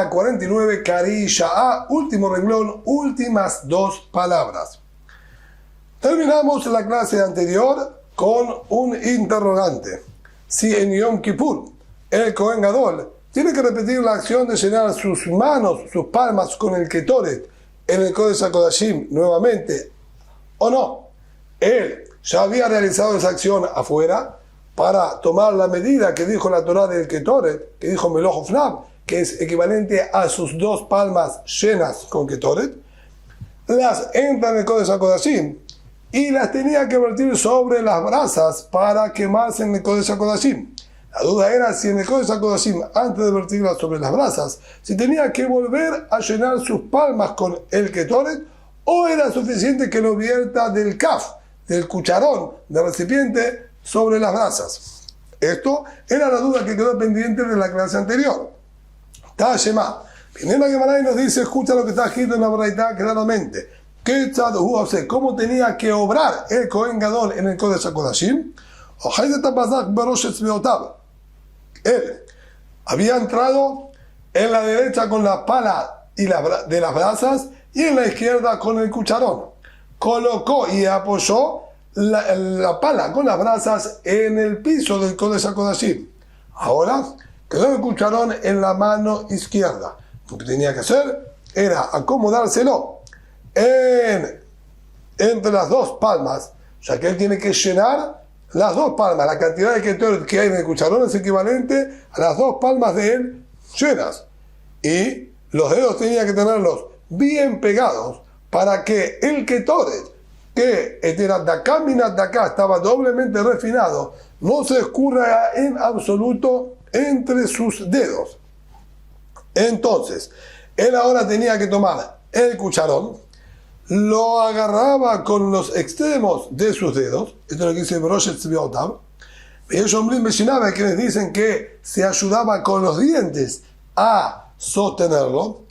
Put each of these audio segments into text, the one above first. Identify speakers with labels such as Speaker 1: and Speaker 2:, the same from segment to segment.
Speaker 1: Braita 49, Kari Sha'a, último renglón, últimas dos palabras. Terminamos la clase anterior con un interrogante. Si en Yom Kippur el Kohen Gadol tiene que repetir la acción de llenar sus manos, sus palmas con el Ketoret en el Kodesh HaKodashim nuevamente, o no. Él ya había realizado esa acción afuera para tomar la medida que dijo la Torah del Ketoret, que dijo Meloch Ofnab, que es equivalente a sus dos palmas llenas con Ketoret. Las entra en el Kodesh HaKodashim y las tenía que vertir sobre las brasas para quemarse en el Kodesh HaKodashim. La duda era si en el Kodesh HaKodashim, antes de vertirlas sobre las brasas, si tenía que volver a llenar sus palmas con el Ketoret, o era suficiente que lo vierta del kaf, del cucharón, del recipiente, sobre las brasas. Esto era la duda que quedó pendiente de la clase anterior. Tashema. Viene la Gemara y nos dice, escucha lo que está escrito en la Braita claramente. ¿Cómo tenía que obrar el Kohen Gadol en el Kodesh HaKodashim? Él había entrado en la derecha con la pala de las brasas y en la izquierda con el cucharón. Colocó y apoyó la pala con las brasas en el piso del Kodesh HaKodashim. Ahora quedó el cucharón en la mano izquierda. Lo que tenía que hacer era acomodárselo entre las dos palmas, ya que él tiene que llenar las dos palmas. La cantidad de Ketoret que hay en el cucharón es equivalente a las dos palmas de él llenas. Y los dedos tenía que tenerlos bien pegados para que el Ketoret, que acá estaba doblemente refinado, no se escurra en absoluto entre sus dedos. Entonces, él ahora tenía que tomar el cucharón, lo agarraba con los extremos de sus dedos, esto es lo que dice Broshet Tzviotav, y ellos mencionaban que les dicen que se ayudaba con los dientes a sostenerlo,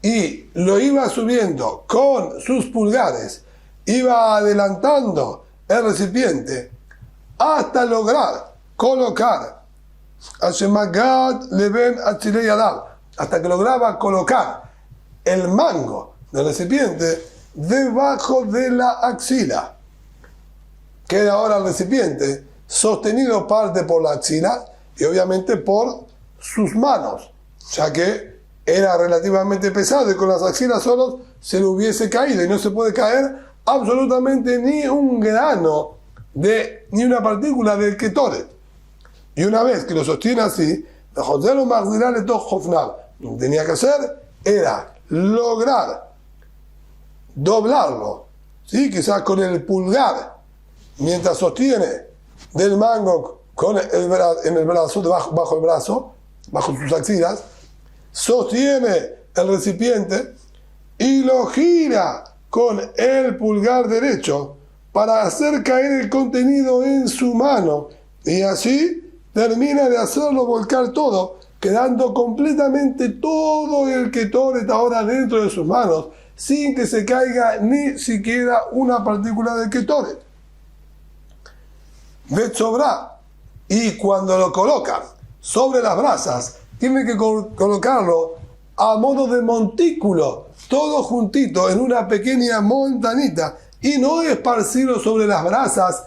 Speaker 1: y lo iba subiendo con sus pulgares, iba adelantando el recipiente hasta lograr colocar hasta que lograba colocar el mango del recipiente debajo de la axila. Queda ahora el recipiente sostenido parte por la axila y obviamente por sus manos, ya que era relativamente pesado y con las axilas solos se le hubiese caído, y no se puede caer absolutamente ni un grano ni una partícula del Ketoret. Y una vez que lo sostiene así, lo que tenía que hacer era lograr doblarlo, ¿sí? Quizás con el pulgar, mientras sostiene del mango en el brazo, bajo el brazo, bajo sus axilas, sostiene el recipiente y lo gira con el pulgar derecho para hacer caer el contenido en su mano, y así termina de hacerlo volcar todo, quedando completamente todo el Ketoret ahora dentro de sus manos, sin que se caiga ni siquiera una partícula del Ketoret. Vetzobra, y cuando lo colocan sobre las brasas, tiene que colocarlo a modo de montículo, todo juntito en una pequeña montanita, y no esparcirlo sobre las brasas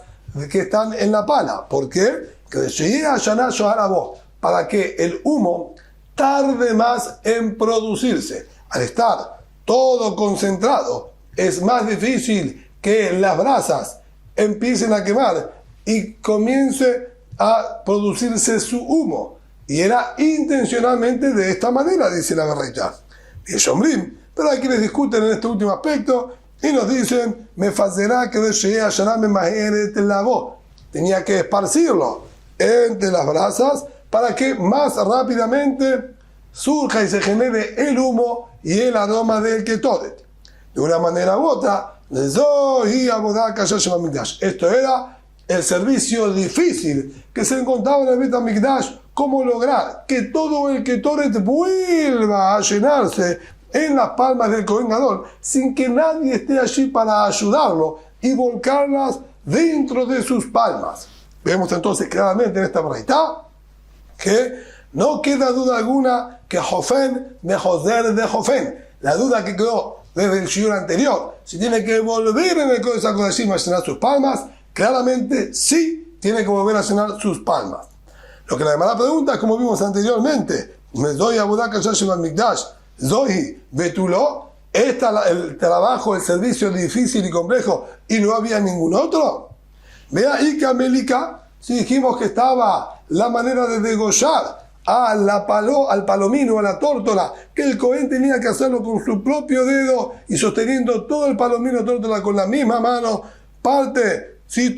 Speaker 1: que están en la pala. ¿Por qué? Que llegue a Shana Shoharabó, para que el humo tarde más en producirse. Al estar todo concentrado, es más difícil que las brasas empiecen a quemar y comience a producirse su humo. Y era intencionalmente de esta manera, dice la Braita. Y el Shomrim, pero hay quienes discuten en este último aspecto y nos dicen, me fallará que llegue a Shana me majere la voz. Tenía que esparcirlo entre las brasas para que más rápidamente surja y se genere el humo y el aroma del Ketoret. De una manera u otra, esto era el servicio difícil que se encontraba en el Bet HaMikdash, cómo lograr que todo el Ketoret vuelva a llenarse en las palmas del Kohen Gadol sin que nadie esté allí para ayudarlo y volcarlas dentro de sus palmas. Vemos entonces claramente en esta braita que no queda duda alguna que Jofen de Joser de Jofen. La duda que quedó desde el shiur anterior, si tiene que volver en el Kodesh HaKodashim a llenar sus palmas, claramente sí tiene que volver a llenar sus palmas. Lo que la demás pregunta, como vimos anteriormente, Zohi Avodah Kasha Mikdash, Zohi Betulo, el trabajo, el servicio difícil y complejo y no había ningún otro. Vea Ika Melika, si dijimos que estaba la manera de degollar al palomino, a la tórtola, que el Cohen tenía que hacerlo con su propio dedo y sosteniendo todo el palomino tórtola con la misma mano,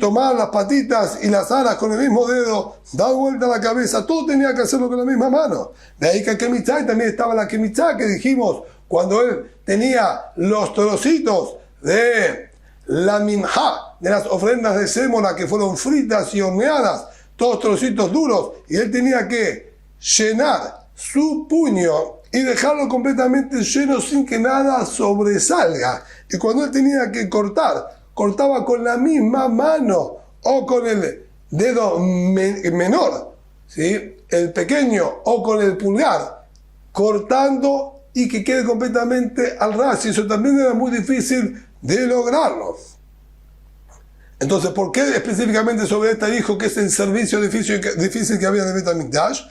Speaker 1: tomar las patitas y las alas con el mismo dedo, dar vuelta a la cabeza, todo tenía que hacerlo con la misma mano. De ahí que Kemitzá, y también estaba la Kemitzá que dijimos, cuando él tenía los trocitos de la minjá, de las ofrendas de sémola que fueron fritas y horneadas, todos trocitos duros, y él tenía que llenar su puño y dejarlo completamente lleno sin que nada sobresalga. Y cuando él tenía que cortaba con la misma mano o con el dedo menor, ¿sí? El pequeño, o con el pulgar, cortando y que quede completamente al ras. Y eso también era muy difícil de lograrlo. Entonces, ¿por qué específicamente sobre esta dijo que es el servicio difícil que había en el Bet HaMikdash?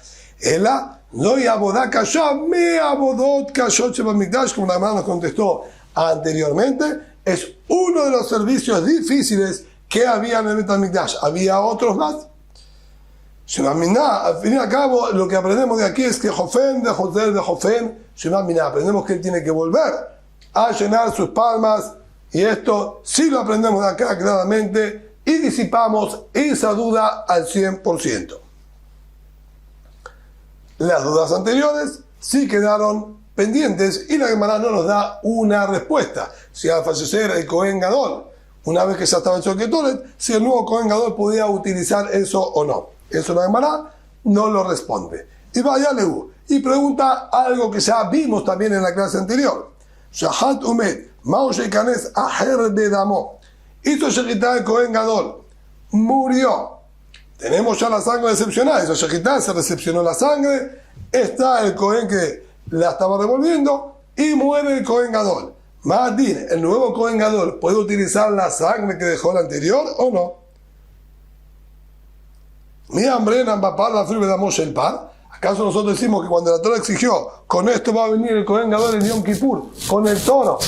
Speaker 1: Ela no y Avodah Kasha me Avodot Kashot Sheba Mikdash, como la hermana nos contestó anteriormente, es uno de los servicios difíciles que había en el Bet HaMikdash. ¿Había otros más? Shema Miná, al fin y al cabo, lo que aprendemos de aquí es que Jofen de Joser de Jofen, Shema Miná, aprendemos que él tiene que volver a llenar sus palmas, y esto sí lo aprendemos de acá claramente, y disipamos esa duda al 100%. Las dudas anteriores sí quedaron pendientes y la Gemara no nos da una respuesta. Si al fallecer el Cohen Gadol, una vez que ya estaba hecho el Ketoret, si el nuevo Cohen Gadol podía utilizar eso o no. Eso la Gemara no lo responde. Y vaya Leú y pregunta algo que ya vimos también en la clase anterior. Shahat Umed, Mao Sheikanes Aher Bedamo. Hizo Shechitá el Cohen Gadol, murió. Tenemos ya la sangre decepcionada. Hizo Shechitá, se recepcionó la sangre. Está el Cohen que la estaba revolviendo y muere el Cohen Gadol. Ma'adin, el nuevo Cohen Gadol, ¿puede utilizar la sangre que dejó la anterior o no? Mi hambre en Ambapar, la firme damos el par. ¿Acaso nosotros decimos que cuando la Torah exigió, con esto va a venir el Cohen Gadol en Yom Kippur, con el toro?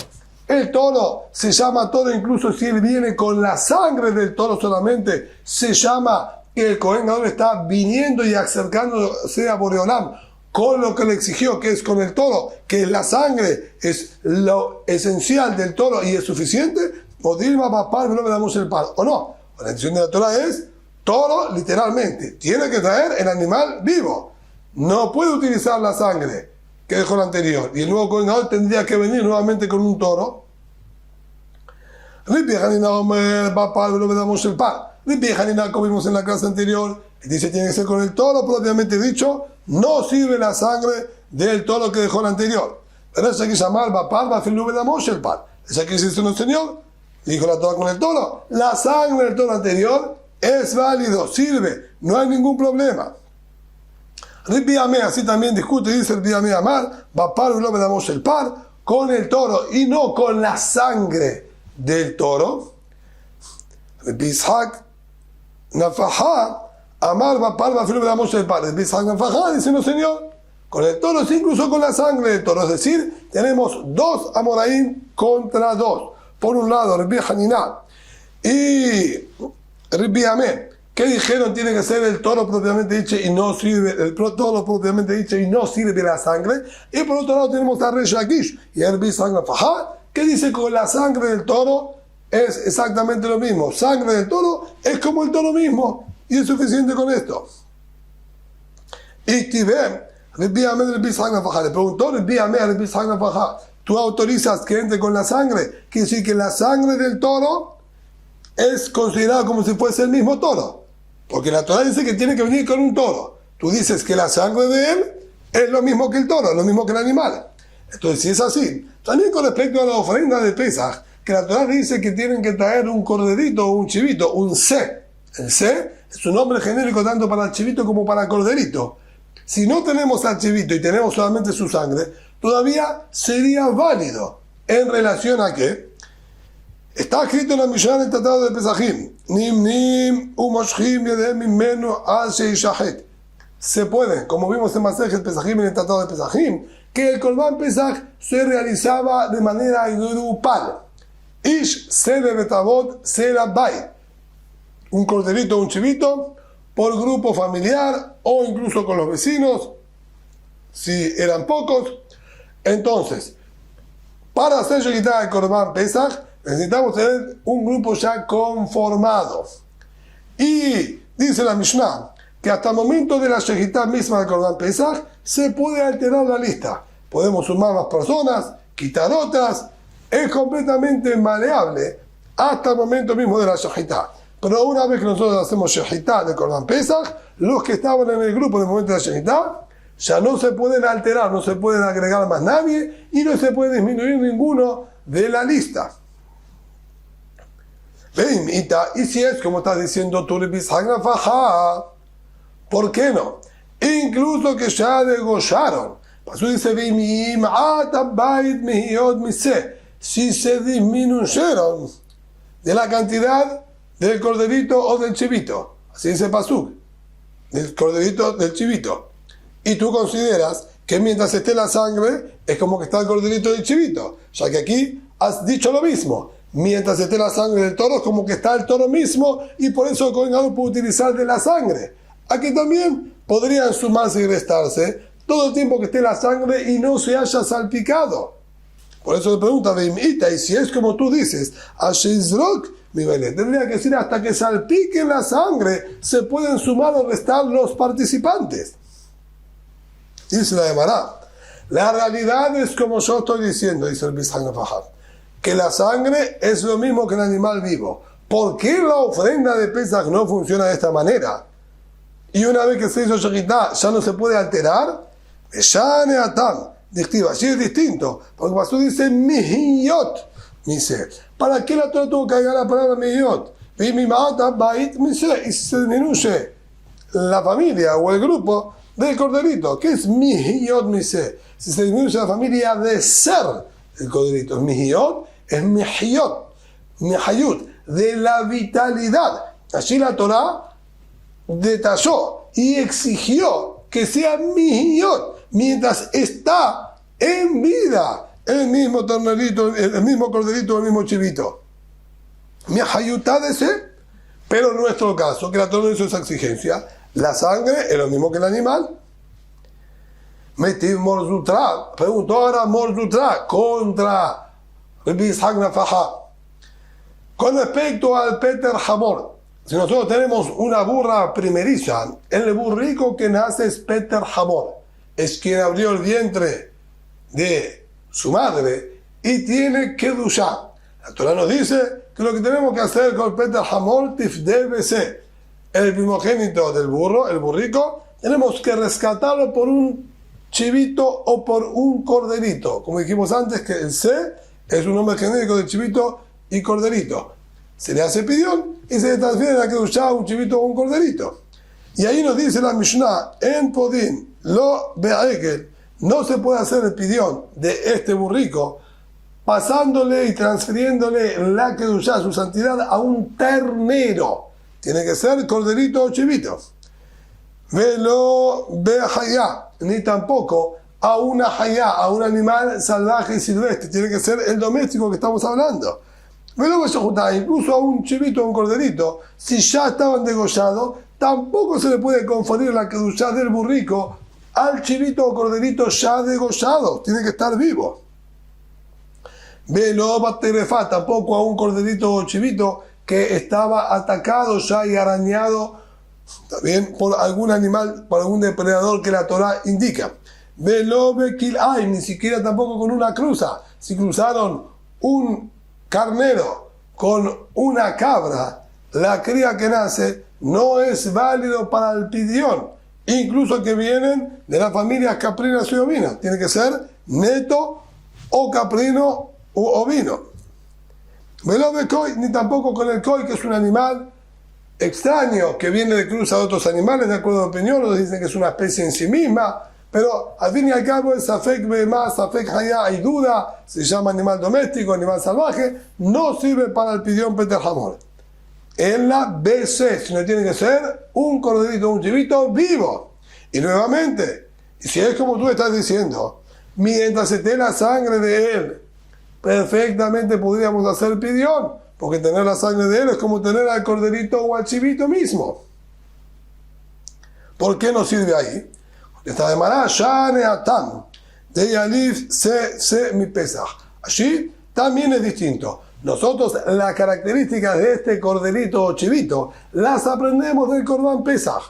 Speaker 1: El toro se llama toro, incluso si él viene con la sangre del toro solamente, se llama que el Cohen Gadol está viniendo y acercándose a Boreolam con lo que le exigió, que es con el toro, que la sangre es lo esencial del toro y es suficiente. O Dilma Papar, no le damos el par, o no. La intención de la Torah es toro, literalmente. Tiene que traer el animal vivo. No puede utilizar la sangre que dejó la anterior. Y el nuevo Cohen Gadol tendría que venir nuevamente con un toro. Ripi Hanina Omer Papar, no le damos el par. Ripi Hanina, como vimos en la clase anterior, dice tiene que ser con el toro, propiamente dicho. No sirve la sangre del toro que dejó la anterior. Pero es aquí llamar Papar, Bafilú le damos el par. Es aquí dice el Señor, dijo la Torah con el toro. La sangre del toro anterior es válido, sirve, no hay ningún problema. Ripi Amé, así también discute, dice Ripi Amé Amar, Papar, no le damos el par, con el toro y no con la sangre del toro. Ripi Ishak Nafajá, Amar Papar, no le damos el par. Ripi Ishak Nafajá, dice el Señor, con el toro, incluso con la sangre del toro. Es decir, tenemos dos Amoraim contra dos. Por un lado, Ripi Haniná y Ripi Amé, que dijeron tiene que ser el toro propiamente dicho y no sirve, el toro propiamente dicho y no sirve la sangre. Y por otro lado tenemos a Resh Lakish y el Bisagna Fajá, que dice que con la sangre del toro es exactamente lo mismo. Sangre del toro es como el toro mismo y es suficiente con esto. Y Tibem, Ripi Amé del Bisagna Fajá, le preguntó Ripi Amé al Bisagna Fajá, ¿tú autorizas que entre con la sangre? Quiere decir que la sangre del toro es considerada como si fuese el mismo toro. Porque la Torah dice que tiene que venir con un toro. Tú dices que la sangre de él es lo mismo que el toro, lo mismo que el animal. Entonces, si es así, también con respecto a la ofrenda de Pesaj, que la Torah dice que tienen que traer un corderito o un chivito, un se. El se es un nombre genérico tanto para el chivito como para el corderito. Si no tenemos al chivito y tenemos solamente su sangre, todavía sería válido. ¿En relación a qué? Está escrito en la Mishnah en el Tratado de Pesajim. Nim umoshchim yedem mimenu al sheishahet. Se puede, como vimos en Masejet Pesajim en el Tratado de Pesajim, que el Korban Pesaj se realizaba de manera grupal. Ish sede betavot sera bay. Un corderito o un chivito por grupo familiar o incluso con los vecinos, si eran pocos. Entonces, para hacer Shechitá el Korban Pesaj, necesitamos tener un grupo ya conformado. Y dice la Mishnah que hasta el momento de la Shechitá misma del Korban Pesaj se puede alterar la lista. Podemos sumar más personas, quitar otras. Es completamente maleable hasta el momento mismo de la Shechitá. Pero una vez que nosotros hacemos Shechitá del Korban Pesaj, los que estaban en el grupo en el momento de la Shechitá ya no se pueden alterar, no se pueden agregar más nadie y no se puede disminuir ninguno de la lista. Y si es como está diciendo tú, ¿por qué no? Incluso que ya degollaron. Pasú dice, si se disminuyeron de la cantidad del corderito o del chivito. Así dice Pasú, del corderito del chivito. Y tú consideras que mientras esté la sangre, es como que está el corderito del chivito. Ya que aquí has dicho lo mismo. Mientras esté la sangre del toro, es como que está el toro mismo, y por eso el Kohen Gadol puede utilizar de la sangre. Aquí también podrían sumarse y restarse todo el tiempo que esté la sangre y no se haya salpicado. Por eso le pregunta, y si es como tú dices, Ashizrok, mi Belén, tendría que decir hasta que salpique la sangre, se pueden sumar o restar los participantes. Dice la Gemara, la realidad es como yo estoy diciendo, dice el Bizhan Fahad, que la sangre es lo mismo que el animal vivo. ¿Por qué la ofrenda de Pesaj no funciona de esta manera? Y una vez que se hizo Shechitá, ¿ya no se puede alterar? Shane Atam, describa, así es distinto, porque Pasú dice Mihiyot, dice, ¿para qué la Torah tuvo que agregar la palabra Mihiyot? Y si se disminuye la familia o el grupo del corderito, ¿qué es Mihiyot Mise? Si se disminuye la familia de ser el corderito, Mihiyot es Mihiyot, Mihayut, de la vitalidad. Allí la Torah detalló y exigió que sea Mihiyot mientras está en vida el mismo ternerito, el mismo corderito, el mismo chivito. Mihayutá de ser, pero en nuestro caso, que la Torah hizo esa exigencia, la sangre es lo mismo que el animal. Metiv Morzutra, preguntó ahora Morzutra contra Rabbi Yitzhak Nafaja. Con respecto al Peter Hamor, si nosotros tenemos una burra primeriza, el burrico que nace es Peter Hamor, es quien abrió el vientre de su madre y tiene que dushar. La Torah nos dice que lo que tenemos que hacer con Peter Hamor debe ser el primogénito del burro, el burrico, tenemos que rescatarlo por un chivito o por un corderito. Como dijimos antes, que el C es un nombre genérico de chivito y corderito. Se le hace pidión y se le transfiere a Kedushá un chivito o un corderito. Y ahí nos dice la Mishnah, en Podín, lo be'egel, no se puede hacer el pidión de este burrico pasándole y transfiriéndole la Kedushá, su santidad, a un ternero. Tiene que ser corderito o chivito. Velo be'hayá, ni tampoco a una hayá, a un animal salvaje y silvestre. Tiene que ser el doméstico que estamos hablando. Velo be'shahutá, incluso a un chivito o un corderito, si ya estaban degollados, tampoco se le puede conferir la kedushá del burrico al chivito o corderito ya degollados. Tiene que estar vivo. Velo baterefá, tampoco a un corderito o chivito que estaba atacado ya y arañado también por algún animal, por algún depredador que la Torah indica. Velo bekil ay, ni siquiera tampoco con una cruza. Si cruzaron un carnero con una cabra, la cría que nace no es válido para el pidión, incluso que vienen de las familias caprinas y ovinas. Tiene que ser neto o caprino o ovino. Velo bekoi, ni tampoco con el koi, que es un animal extraño que viene de cruza de otros animales, de acuerdo a la opinión, otros dicen que es una especie en sí misma, pero al fin y al cabo el Safek Behemá, Safek Hayá, hay duda, se llama animal doméstico, animal salvaje, no sirve para el pidión Peter Hamor. En la BC, sino tiene que ser un corderito, un chivito vivo. Y nuevamente, si es como tú estás diciendo, mientras esté la sangre de él, perfectamente podríamos hacer pidión, porque tener la sangre de él es como tener al corderito o al chivito mismo. ¿Por qué no sirve ahí? Esta de Mará, Shane Atam, de Yalif se mi Pesach. Allí también es distinto. Nosotros las características de este corderito o chivito las aprendemos del Corban Pesach.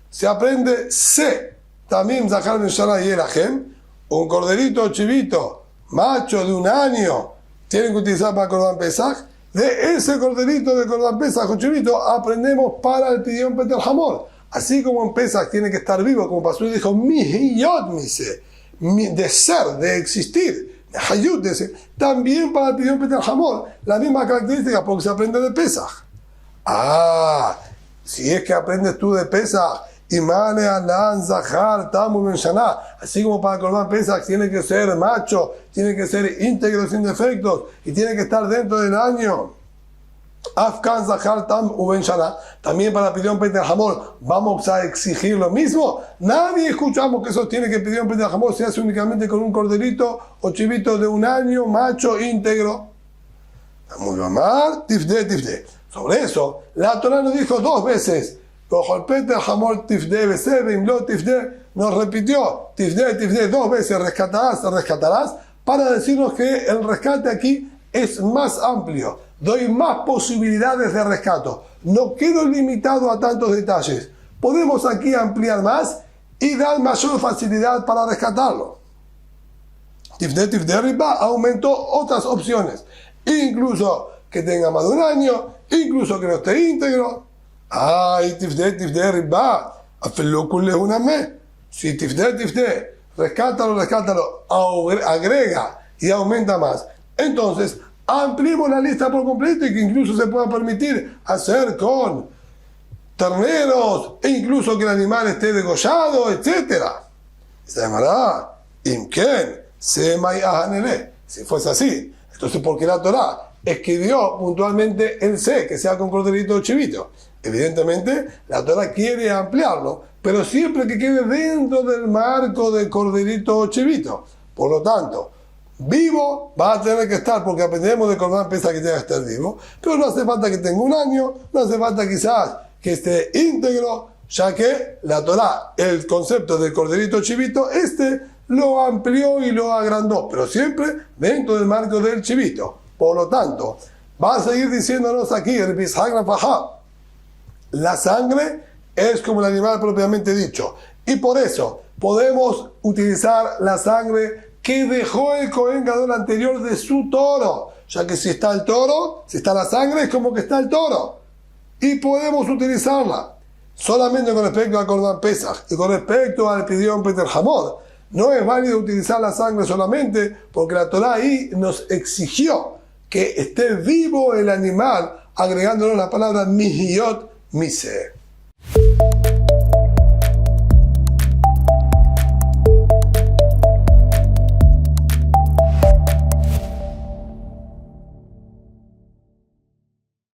Speaker 1: Se aprende se, también Zahar Meshara y Erahem, un corderito o chivito macho de 1 año, tienen que utilizar para el Corban Pesach. De ese corderito de Corban Pesach o chivito aprendemos para el pidión Peter Hamor. Así como en Pesach tiene que estar vivo, como pasó y dijo, mihiyot mise, de ser, de existir, de hayut, de ser. También para el pidión Peter Hamor, la misma característica porque se aprende de Pesach. Si es que aprendes tú de Pesach, Imane Alan Zahar Tamu Ben Shana, así como para el Corban Pesach tiene que ser macho, tiene que ser íntegro sin defectos y tiene que estar dentro del año. Afkan Zahar Tam Ben Shana, también para pidión Peter Hamor, vamos a exigir lo mismo. Nadie escuchamos que eso tiene que pidión Peter Hamor se hace únicamente con un corderito o chivito de 1 año, macho, íntegro. Muy mal, tifde. Sobre eso, la Torah nos dijo 2 veces. Peter Hamor tifde besebe, tifde, nos repitió tifde 2 veces, rescatarás, para decirnos que el rescate aquí es más amplio, doy más posibilidades de rescato, no quedo limitado a tantos detalles, podemos aquí ampliar más y dar mayor facilidad para rescatarlo. Tifde riba aumentó otras opciones, incluso que tenga más de 1 año, incluso que no esté íntegro. Y tifde riba, afelo kulle una me. Si tifde, rescátalo, agrega y aumenta más. Entonces, ampliemos la lista por completo y que incluso se pueda permitir hacer con terneros e incluso que el animal esté degollado, etc. Se llamará Imken, Semai Ahanele. Si fuese así, entonces, ¿por qué la Torah escribió puntualmente el C, que sea con corderito o chivito? Evidentemente, la Torah quiere ampliarlo, pero siempre que quede dentro del marco de corderito o chivito. Por lo tanto, vivo va a tener que estar, porque aprendemos de Corban Pesach que tenga que estar vivo, pero no hace falta que tenga 1 año, no hace falta quizás que esté íntegro, ya que la Torah, el concepto del corderito o chivito, lo amplió y lo agrandó, pero siempre dentro del marco del chivito. Por lo tanto, va a seguir diciéndonos aquí, el Bishagna Fahá, la sangre es como el animal propiamente dicho. Y por eso podemos utilizar la sangre que dejó el Cohen Gadol anterior de su toro. Ya que si está el toro, si está la sangre, es como que está el toro. Y podemos utilizarla solamente con respecto al Corban Pesach y con respecto al pidión Peter Hamor. No es válido utilizar la sangre solamente porque la Torah ahí nos exigió que esté vivo el animal, agregándonos la palabra mihiyot mise.